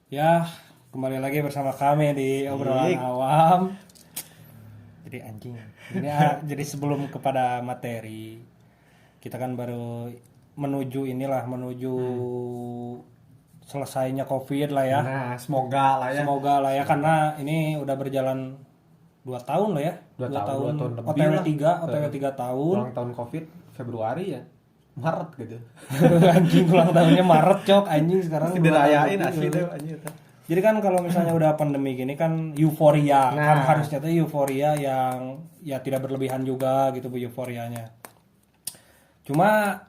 Ya, kembali lagi bersama kami di obrolan Baik. awam. Jadi anjing. Jadi sebelum kepada materi, kita kan baru menuju selesainya COVID lah ya. Nah, semoga lah ya. Semoga lah ya karena ini udah berjalan 2 tahun lah ya. 2 tahun lebih OTW lah. 3, OTW 3 tahun. Ulang tahun Covid Februari ya. Maret gitu. Anjing ulang tahunnya Maret, cok. Anjing sekarang Pasti ulang dirayain tahun. asli deh anjir. Jadi kan kalau misalnya udah pandemi gini kan euforia, kan Nah. harusnya tuh euforia yang ya tidak berlebihan juga gitu bu euforianya. Cuma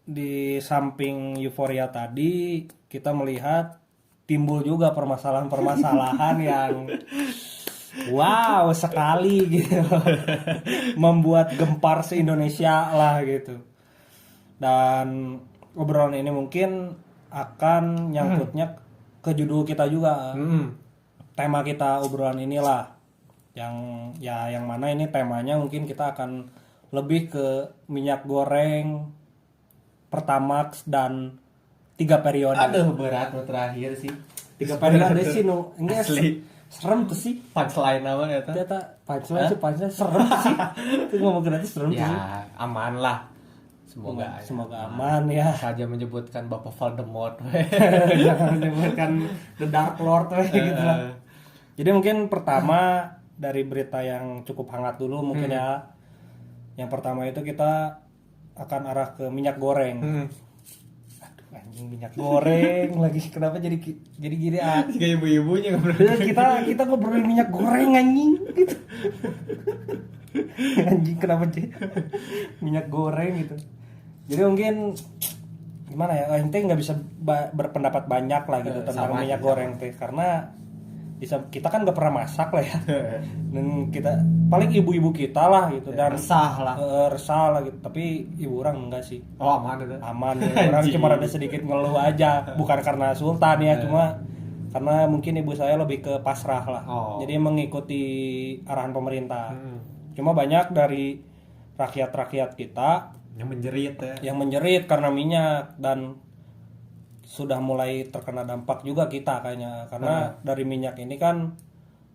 di samping euforia tadi kita melihat timbul juga permasalahan-permasalahan yang wow sekali gitu, membuat gempar se-Indonesia lah gitu. Dan obrolan ini mungkin akan nyangkutnya ke judul kita juga. Tema kita obrolan inilah yang mana ini temanya mungkin kita akan lebih ke minyak goreng Pertamax dan 3 periode. Aduh, berat lo terakhir sih. 3 periode sih nu. Ini Asli. serem tuh sih. Punchline apa ya tuh? Ternyata punchline serem tuh sih. Itu ngomong gratis serem tuh sih. Ya, aman lah. Semoga Semoga aman ya. saja menyebutkan Bapak Voldemort. Jangan menyebutkan The Dark Lord gitu lah. Jadi mungkin pertama dari berita yang cukup hangat dulu mungkin ya. Yang pertama itu kita akan arah ke minyak goreng. Aduh anjing minyak goreng lagi kenapa jadi gini ah. Kayak ibu-ibunya Kita ngobrolin minyak goreng anjing gitu. Anjing kenapa sih minyak goreng gitu. Jadi mungkin gimana ya, ente nggak bisa berpendapat banyak lah gitu tentang minyak goreng teh karena kita kan nggak pernah masak lah ya. Dan kita paling ibu-ibu kita lah gitu dan resah lah. resah lah gitu. Tapi ibu orang enggak sih. Oh, aman itu. Aman ya. Orang cuma ada sedikit ngeluh aja, bukan karena sultan ya, cuma karena mungkin ibu saya lebih ke pasrah lah. Jadi mengikuti arahan pemerintah. Cuma banyak dari rakyat-rakyat kita yang menjerit karena minyak dan sudah mulai terkena dampak juga kita kayaknya karena dari minyak ini kan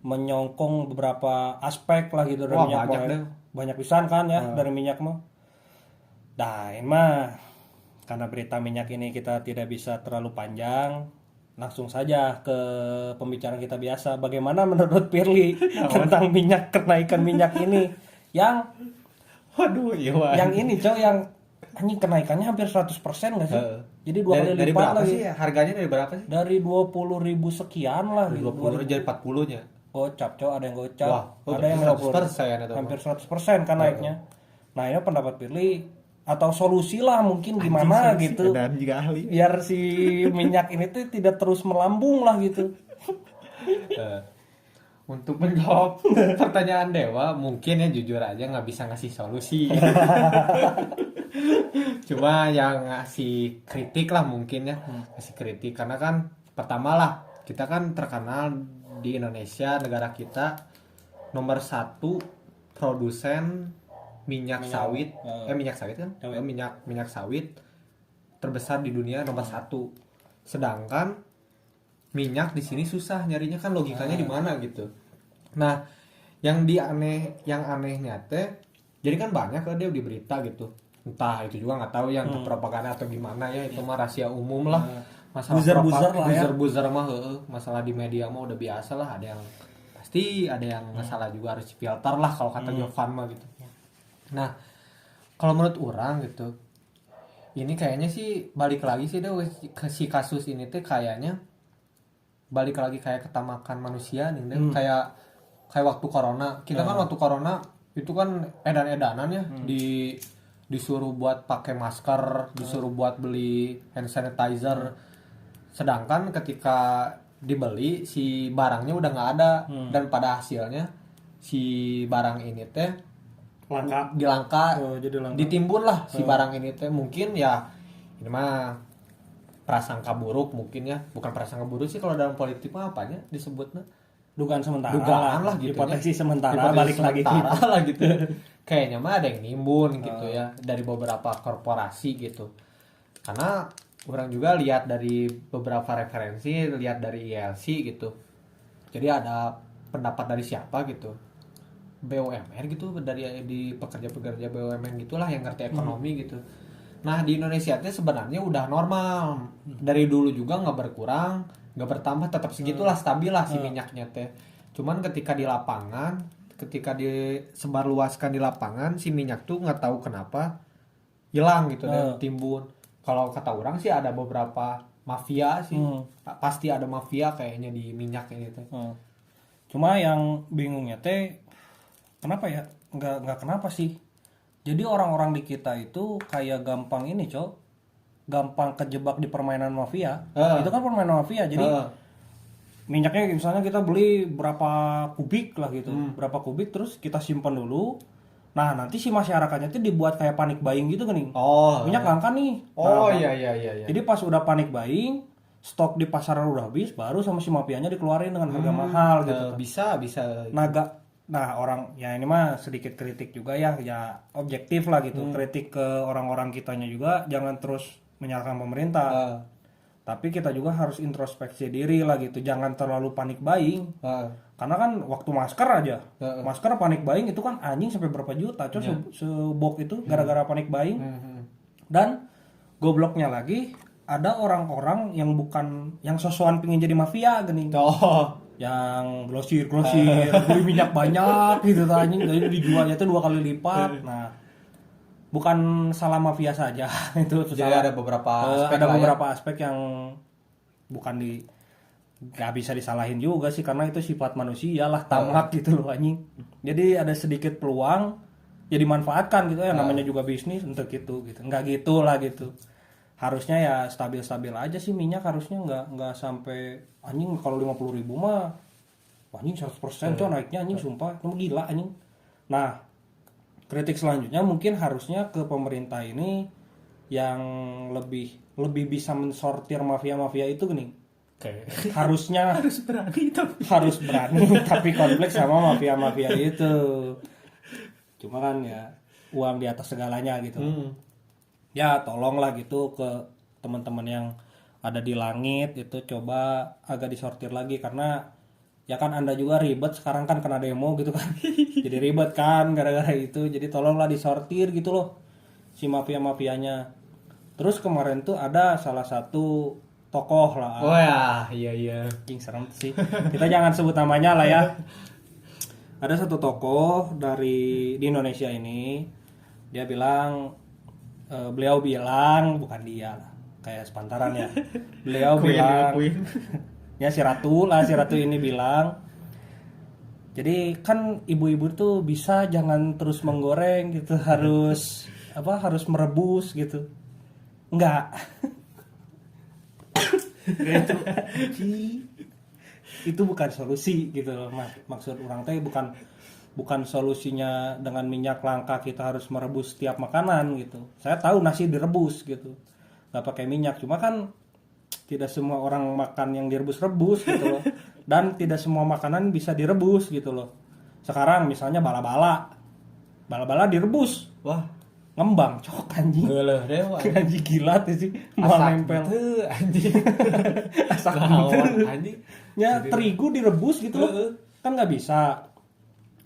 menyongkong beberapa aspek lah gitu dari minyak banyak pisan kan ya dari minyak mah. Nah, ini mah karena berita minyak ini kita tidak bisa terlalu panjang, langsung saja ke pembicaraan kita biasa. Bagaimana menurut Pirli tentang kenaikan minyak ini yang Waduh, iya. yang ini cowok yang anjing kenaikannya hampir 100% nggak sih? Jadi 2 kali dari lipat berapa lagi. sih? Harganya dari berapa sih? Dari 20.000 sekian lah. Dari 20 jadi 40-nya. Gocap cowok, ada yang gocap. Wah, ada yang 100% itu. hampir 100% kan naiknya. Nah, ini pendapat Pirli atau solusi lah mungkin gimana gitu. Dan juga ahli. Biar si minyak ini tuh tidak terus melambung lah gitu. Untuk menjawab pertanyaan Dewa, mungkin ya jujur aja nggak bisa ngasih solusi. Cuma yang ngasih kritik lah mungkin ya, ngasih kritik karena kan pertama lah kita kan terkenal di Indonesia, negara kita nomor 1 produsen minyak sawit, minyak sawit kan, minyak sawit terbesar di dunia nomor 1. Sedangkan minyak di sini susah nyarinya kan logikanya di mana gitu. Nah, yang anehnya teh, jadi kan banyak kan dia di berita gitu. Entah itu juga nggak tahu yang propaganda atau gimana ya, itu mah rahasia umum lah. Masalah buzzer mah masalah di media mah udah biasa lah, ada yang pasti ada yang masalah juga harus filter lah kalau kata Jovan mah gitu. Nah, kalau menurut orang gitu, ini kayaknya sih balik lagi sih deh ke si kasus ini teh kayaknya balik lagi kayak ketamakan manusia nih deh. Kayak waktu corona kita kan waktu corona itu kan edan-edanan ya disuruh buat pakai masker, disuruh buat beli hand sanitizer, sedangkan ketika dibeli si barangnya udah nggak ada dan pada hasilnya si barang ini teh langka, ditimbun lah si barang ini teh. Mungkin ya ini mah prasangka buruk mungkin ya, bukan prasangka buruk sih kalau dalam politik mah apanya disebutnya dugaan Sementara lah gitu, hipotesis sementara balik lagi gitu lah gitu. Kayaknya mah ada yang nimbun gitu ya dari beberapa korporasi gitu, karena orang juga lihat dari beberapa referensi, lihat dari ILC gitu. Jadi ada pendapat dari siapa gitu, BUMN gitu, dari di pekerja-pekerja BUMN gitulah yang ngerti ekonomi gitu. Nah di Indonesia itu sebenarnya udah normal, dari dulu juga nggak berkurang, nggak bertambah, tetap segitulah, stabil lah si minyaknya teh. Cuman ketika di lapangan, ketika disebarluaskan di lapangan, si minyak tuh nggak tahu kenapa hilang gitu dan timbun. Kalau kata orang sih ada beberapa mafia sih, pasti ada mafia kayaknya di minyak ini teh. Cuma yang bingungnya teh kenapa ya? Nggak kenapa sih. Jadi orang-orang di kita itu kayak gampang ini, Cok. Gampang kejebak di permainan mafia. Itu kan permainan mafia. Jadi minyaknya misalnya kita beli berapa kubik lah gitu. Berapa kubik terus kita simpan dulu. Nah, nanti si masyarakatnya itu dibuat kayak panik buying gitu kan nih. Minyak langka nih. Oh Nah, iya. Jadi pas udah panik buying, stok di pasaran udah habis, baru sama si mafianya dikeluarin dengan harga mahal gitu. Bisa. Nah orang ya ini mah sedikit kritik juga ya objektif lah gitu. Kritik ke orang-orang kitanya juga, jangan terus menyalahkan pemerintah. Tapi kita juga harus introspeksi diri lah gitu, jangan terlalu panik buying. Karena kan waktu masker aja, masker panik buying itu kan anjing sampai berapa juta, sebok itu gara-gara panik buying. Dan gobloknya lagi ada orang-orang yang bukan yang sosokan pingin jadi mafia gini. Yang grosir beli minyak banyak gitu anjing, jadi dijualnya tuh 2 kali lipat. Nah, bukan salah mafia saja itu. Jadi ada beberapa aspek yang bukan nggak bisa disalahin juga sih, karena itu sifat manusia lah, tamak gitu loh anjing. Jadi ada sedikit peluang ya dimanfaatkan gitu ya, namanya juga bisnis untuk itu gitu. Nggak gitulah gitu. Harusnya ya stabil-stabil aja sih minyak, harusnya nggak sampai anjing kalau 50.000 mah anjing 100% coy naiknya anjing, sumpah itu gila anjing. Nah, kritik selanjutnya mungkin harusnya ke pemerintah ini yang lebih bisa mensortir mafia-mafia itu gini. Harusnya harus berani tapi konflik sama mafia-mafia itu. Cuma kan ya uang di atas segalanya gitu. Ya tolonglah gitu ke teman-teman yang ada di langit itu, coba agak disortir lagi, karena ya kan Anda juga ribet sekarang kan kena demo gitu kan. Jadi ribet kan gara-gara itu. Jadi tolonglah disortir gitu loh si mafia-mafianya. Terus kemarin tuh ada salah satu tokoh lah. Oh ya, iya. Anjing serem sih. Kita jangan sebut namanya lah ya. Ada satu tokoh di Indonesia ini, dia bilang beliau bilang, bukan dia lah, kayak sepantaran ya. Beliau bilang ya si Ratu ini bilang, jadi kan ibu-ibu tuh bisa jangan terus menggoreng gitu, harus merebus gitu. Enggak. Itu bukan solusi gitu loh. Maksud orang teh bukan solusinya dengan minyak langka kita harus merebus setiap makanan gitu. Saya tahu nasi direbus gitu, nggak pakai minyak. Cuma kan tidak semua orang makan yang direbus-rebus gitu loh. Dan tidak semua makanan bisa direbus gitu loh. Sekarang misalnya bala-bala direbus, wah ngembang cok anjing. Anjing gila tuh sih, mau nempel anjing. Asak anjing. Ya terigu direbus gitu loh. Kan nggak bisa.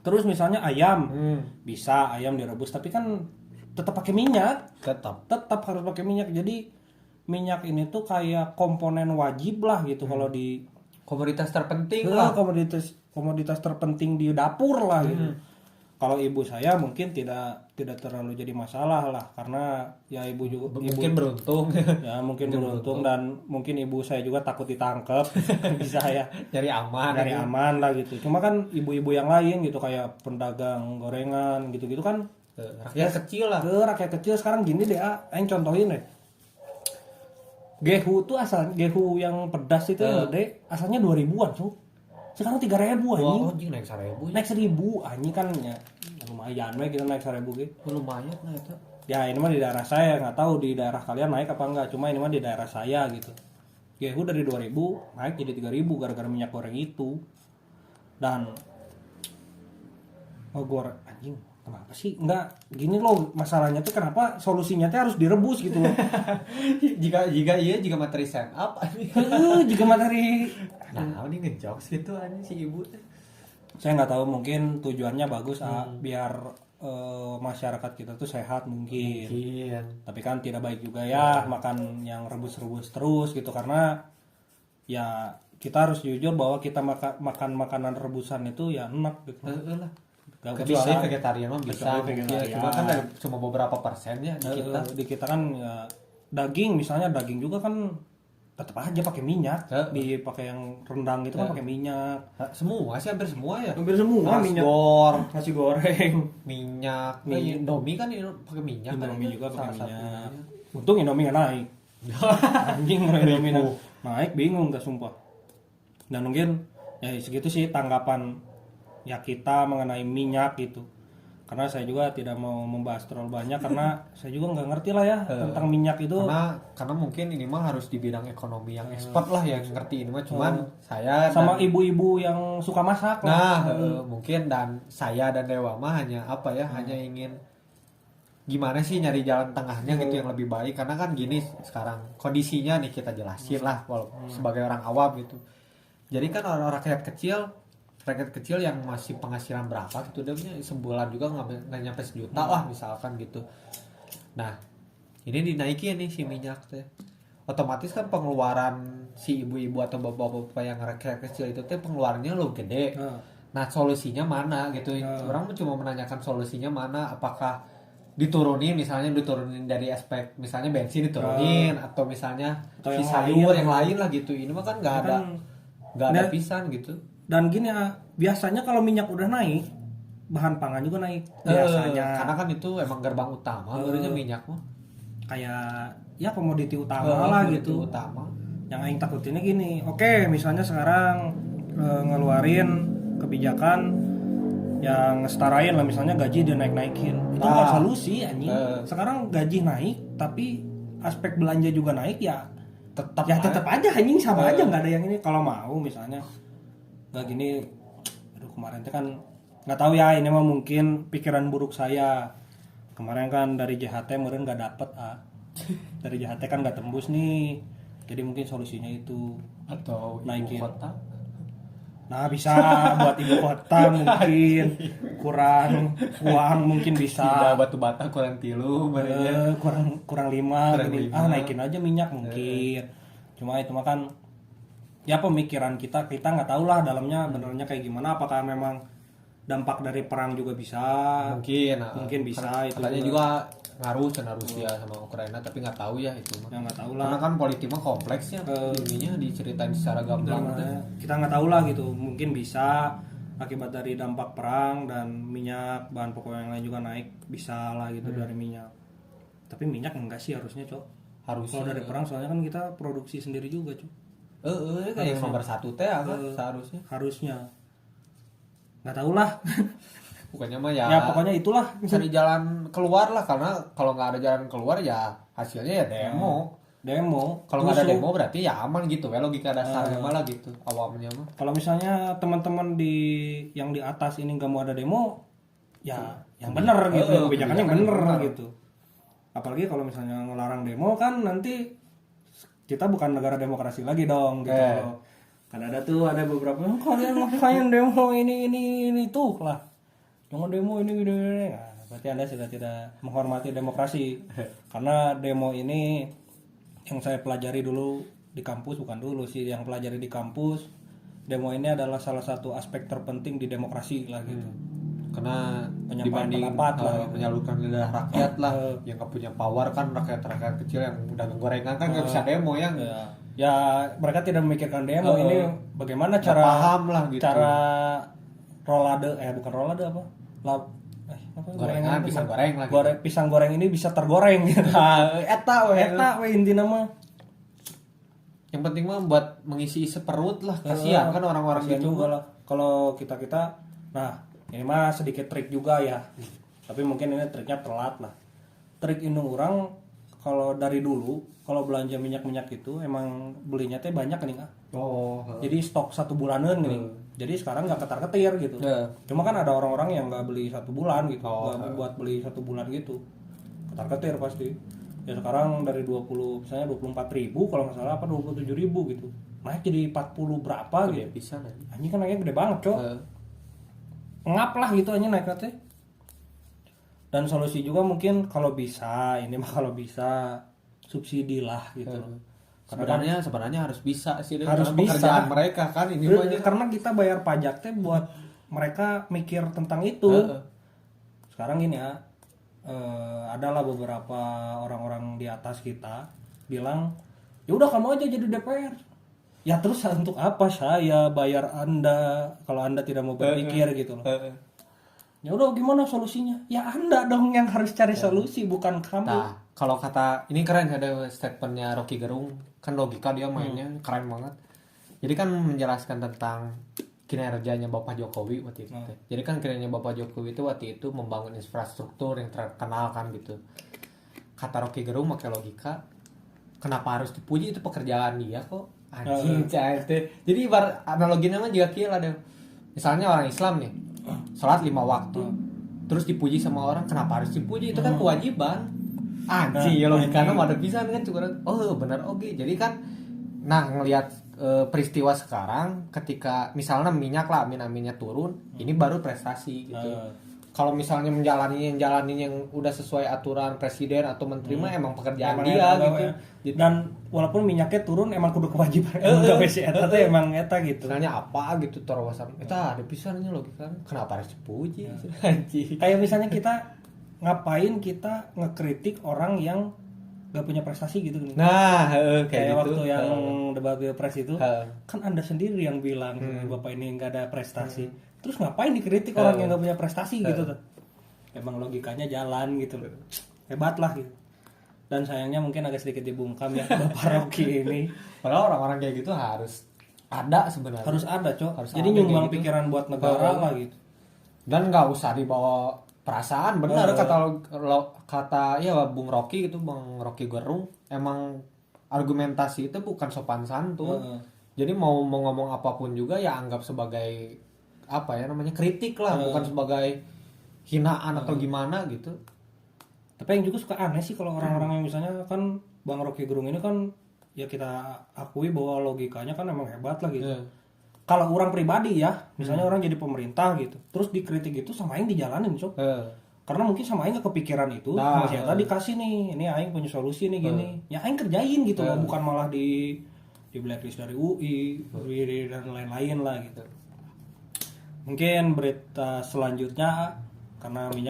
Terus misalnya ayam, bisa ayam direbus, tapi kan tetap pakai minyak. Tetap harus pakai minyak. Jadi minyak ini tuh kayak komponen wajib lah gitu kalau di komoditas terpenting lah. Komoditas terpenting di dapur lah gitu. Kalau ibu saya mungkin tidak terlalu jadi masalah lah, karena ya ibu beruntung. Ya mungkin beruntung, dan mungkin ibu saya juga takut ditangkap. Bisa ya nyari aman lah gitu. Cuma kan ibu-ibu yang lain gitu, kayak pedagang gorengan gitu-gitu kan rakyat kecil lah. Rakyat kecil sekarang gini deh, aing contohin deh. Gehu tuh gehu yang pedas itu gede asalnya 2.000-an tuh. Sekarang 3.000 anjing. Wah, anjing naik 1.000. Naik 1.000 anjing kan ya. Lumayan we kita naik 1.000 gitu. Lumayan lah itu. Ya ini mah di daerah saya, nggak tahu di daerah kalian naik apa enggak. Cuma ini mah di daerah saya gitu. Gehu dari 2.000 naik jadi 3.000 gara-gara minyak goreng itu. Dan goreng anjing kenapa sih enggak gini loh masalahnya tuh kenapa solusinya tuh harus direbus gitu loh. jika materi stand up Jika materi nah ini ngejokes gitu aja si ibu. saya nggak tahu mungkin tujuannya bagus biar masyarakat kita tuh sehat mungkin. Tapi kan tidak baik juga ya makan yang rebus-rebus terus gitu karena ya kita harus jujur bahwa kita makan makanan rebusan itu ya enak gitu. Gak kecuali bisa. Vegetarian mah bisa. Vegetarian. Ya, cuma kan cuma beberapa persen ya di kita kan ya, daging misalnya daging juga kan tetap aja pakai minyak. Dipakai yang rendang itu kan pakai minyak. Semua sih hampir semua ya. Hampir semua minyak. Nasi goreng, minyak. Indomie kan pakai minyak. Indomie kan juga pakai minyak. Untung Indomie nggak naik. Anjing Indomie naik bingung gak sumpah. Dan mungkin ya segitu sih tanggapan ya kita mengenai minyak gitu karena saya juga tidak mau membahas terlalu banyak karena saya juga nggak ngerti lah ya tentang minyak itu karena mungkin ini mah harus di bidang ekonomi yang expert lah yang ngerti ini mah cuman saya sama ibu-ibu yang suka masak mungkin dan saya dan Dewa mah hanya apa ya hanya ingin gimana sih nyari jalan tengahnya gitu yang lebih baik karena kan gini sekarang kondisinya nih kita jelasin lah walaupun sebagai orang awam gitu jadi kan orang rakyat kecil yang masih penghasilan berapa gitu dia punya sebulan juga nggak nyampe sejuta lah misalkan gitu. Nah ini dinaikin nih si minyak teh otomatis kan pengeluaran si ibu-ibu atau bapak-bapak yang rakyat kecil itu teh pengeluarannya lo gede. Nah solusinya mana gitu orang cuma menanyakan solusinya mana apakah diturunin dari aspek misalnya bensin diturunin atau misalnya atau si sayur yang lain lah gitu ini mah kan nggak ada pisan gitu. Dan gini ya, biasanya kalau minyak udah naik, bahan pangan juga naik. Biasanya. Karena kan itu emang gerbang utama, barunya minyak mah. Kayak ya komoditi utama lah gitu. Utama. Yang aing takutinnya gini, oke, misalnya sekarang ngeluarin kebijakan yang setarain lah misalnya gaji dia naik-naikin. Itu nggak solusi anjing. Sekarang gaji naik tapi aspek belanja juga naik ya tetap aja anjing sama aja nggak ada yang ini kalau mau misalnya nggak gini aduh kemarin itu kan nggak tahu ya ini mah mungkin pikiran buruk saya kemarin kan dari JHT meren nggak dapet dari JHT kan nggak tembus nih jadi mungkin solusinya itu atau naikin ibu kota nah bisa buat ibu kota mungkin kurang uang mungkin bisa batu bata kurang 3 kurang 5 naikin aja minyak mungkin cuma itu mah kan ya pemikiran kita nggak tahu lah dalamnya benernya kayak gimana apakah memang dampak dari perang juga bisa mungkin bisa itu katanya juga ngaruh sama Rusia sama Ukraina tapi nggak tahu ya itu mah nggak tahu lah karena kan politik mah kompleksnya ininya diceritain secara gamblang kita nggak tahu lah gitu mungkin bisa akibat dari dampak perang dan minyak bahan pokok yang lain juga naik bisa lah gitu dari minyak tapi minyak enggak sih harusnya kalau dari perang soalnya kan kita produksi sendiri juga kayak nomor 1 teh harusnya nggak tahu lah pokoknya mah ya pokoknya itulah cari jalan keluar lah karena kalau nggak ada jalan keluar ya hasilnya ya demo kalau nggak ada demo berarti ya aman gitu ya logika dasarnya malah gitu awamnya mah kalau misalnya teman-teman yang di atas ini nggak mau ada demo ya yang benar gitu kebijakannya yang benar gitu apalagi kalau misalnya ngelarang demo kan nanti kita bukan negara demokrasi lagi dong gitu kan ada beberapa kalian ngapain demo ini tuh lah jangan demo ini nah, berarti Anda sudah tidak menghormati demokrasi karena demo ini yang saya pelajari dulu di kampus bukan dulu sih yang pelajari di kampus demo ini adalah salah satu aspek terpenting di demokrasi lah gitu karena dibanding menyalurkan lidah rakyat lah yang nggak punya power kan rakyat kecil yang udah gorengan kan nggak bisa demo ya mereka tidak memikirkan demo ini bagaimana cara paham lah gitu cara rolade bukan rolade apa gorengan pisang goreng lagi pisang goreng ini bisa tergoreng gitu eta we intina mah yang penting mah buat mengisi seperut lah kasihan kan orang-orang gitu kalau kita nah ini mah sedikit trik juga ya tapi mungkin ini triknya telat lah trik indung orang kalau dari dulu kalau belanja minyak itu emang belinya teh banyak nih jadi stok 1 bulanan nih Jadi sekarang nggak ketar-ketir gitu. Cuma kan ada orang-orang yang nggak beli 1 bulan gitu, nggak buat beli 1 bulan gitu, ketar-ketir pasti. Ya sekarang dari 20 misalnya 24.000 kalau nggak salah apa 27.000 gitu, naik jadi 40 berapa gitu. Bisa kan? Anjing kan naiknya gede banget cok. Ngap lah gitu aja naiknya teh. Dan solusi juga mungkin kalau bisa, ini mah kalau bisa subsidi lah gitu. Sebenarnya harus bisa sih, harus bisa pekerjaan mereka kan ini banyak. Karena kita bayar pajak teh buat mereka mikir tentang itu. Sekarang gini ya, adalah beberapa orang-orang di atas kita bilang, ya udah kamu aja jadi DPR. Ya terus untuk apa saya bayar Anda kalau Anda tidak mau berpikir gitu loh. Ya udah gimana solusinya? Ya Anda dong yang harus cari solusi, bukan kami. Nah, kalau kata ini keren ada statementnya Rocky Gerung, kan logika dia mainnya keren banget. Jadi kan menjelaskan tentang kinerjanya Bapak Jokowi waktu itu. Jadi kan kinerjanya Bapak Jokowi itu waktu itu membangun infrastruktur yang terkenal kan gitu. Kata Rocky Gerung pakai logika, kenapa harus dipuji, itu pekerjaan dia kok. Anjing Jadi analoginya mah juga kira deh. Misalnya orang Islam nih, sholat 5 waktu, terus dipuji sama orang, kenapa harus dipuji? Itu kan kewajiban. Anjing ya logikanya ada bisa kan juga. Oh benar oke. Jadi kan, nah ngelihat peristiwa sekarang, ketika misalnya minyak turun, ini baru prestasi gitu. Kalau misalnya menjalani yang udah sesuai aturan presiden atau menteri mah emang pekerjaan dia gitu. Dan walaupun minyaknya turun emang kudu kewajiban gawe si eta teh emang eta gitu. Misalnya apa gitu terwasan. Eta ada pisannya logika. Kenapa harus dipuji? Anjing. Kayak misalnya kita ngapain kita ngekritik orang yang gak punya prestasi gitu. Nah, kayak gitu. Waktu yang debat pilpres itu kan Anda sendiri yang bilang Bapak ini nggak ada prestasi. Terus ngapain dikritik orang yang gak punya prestasi gitu tuh. Emang logikanya jalan gitu. Hebat lah gitu. Dan sayangnya mungkin agak sedikit dibungkam ya Bapak Rocky ini. Padahal orang-orang kayak gitu harus ada sebenarnya. Harus ada, Cok. Jadi nyumbang gitu. Pikiran buat negara lah gitu. Dan nggak usah dibawa perasaan, benar kata ya Bung Rocky gitu, Bung Rocky Gerung, emang argumentasi itu bukan sopan santun. Jadi mau ngomong apapun juga ya anggap sebagai apa ya namanya kritik lah, bukan sebagai hinaan atau gimana gitu. Tapi yang juga suka aneh sih kalau orang-orang yang misalnya kan Bang Rocky Gerung ini kan ya kita akui bahwa logikanya kan emang hebat lah gitu. Kalau orang pribadi ya, misalnya orang jadi pemerintah gitu, terus dikritik itu sama aing dijalanin, Cok. Karena mungkin sama aing kepikiran itu, sama siapa dikasih nih, ini aing punya solusi nih gini. Ya aing kerjain gitu loh, bukan malah di blacklist dari UI, dan lain-lain lah gitu. Mungkin berita selanjutnya karena minyak